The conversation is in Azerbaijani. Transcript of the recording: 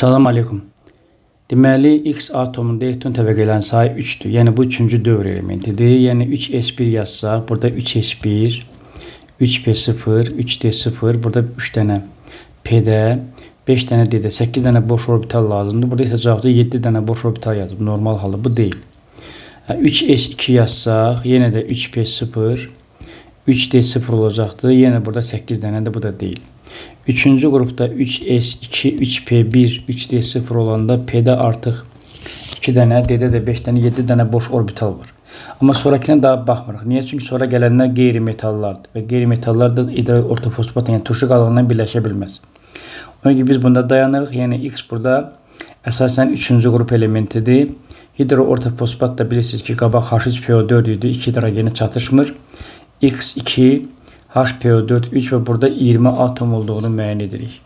Salam aleykum. Deməli, X atomunda elektron təbəqələrin sayı 3-dür. Yəni, bu 3-cü dövr elementidir. Yəni, 3s1 yazsaq, burada 3s1, 3p0, 3d0, burada 3 dənə p'də, 5 dənə d'də, 8 dənə boş orbital lazımdır. Burada isə cavabda 7 dənə boş orbital yazıb. Normal halı bu deyil. 3s2 yazsaq, yenə də 3p0, 3d0 olacaqdır. Yenə burada 8 dənədir, bu da deyil. Üçüncü qrupda 3s2, 3p1, 3d0 olanda p'də artıq 2 dənə, d'də də 5 dənə, 7 dənə boş orbital var. Amma sonrakine daha baxmırıq. Niyə? Çünki sonra gələnlər qeyri-metallardır və qeyri-metallar da idrar ortofosfat, yəni turşu qalığından birləşə bilməz. Ona görə biz bunda dayanırıq. Yəni X burada əsasən 3-cü qrup elementidir. Hidro ortofosfat da bilirsiniz ki, qabaq H3PO4 idi. 2 hidrogeni çatışmır. X2, HPO4, 3 və burada 20 atom olduğunu müəyyən edirik.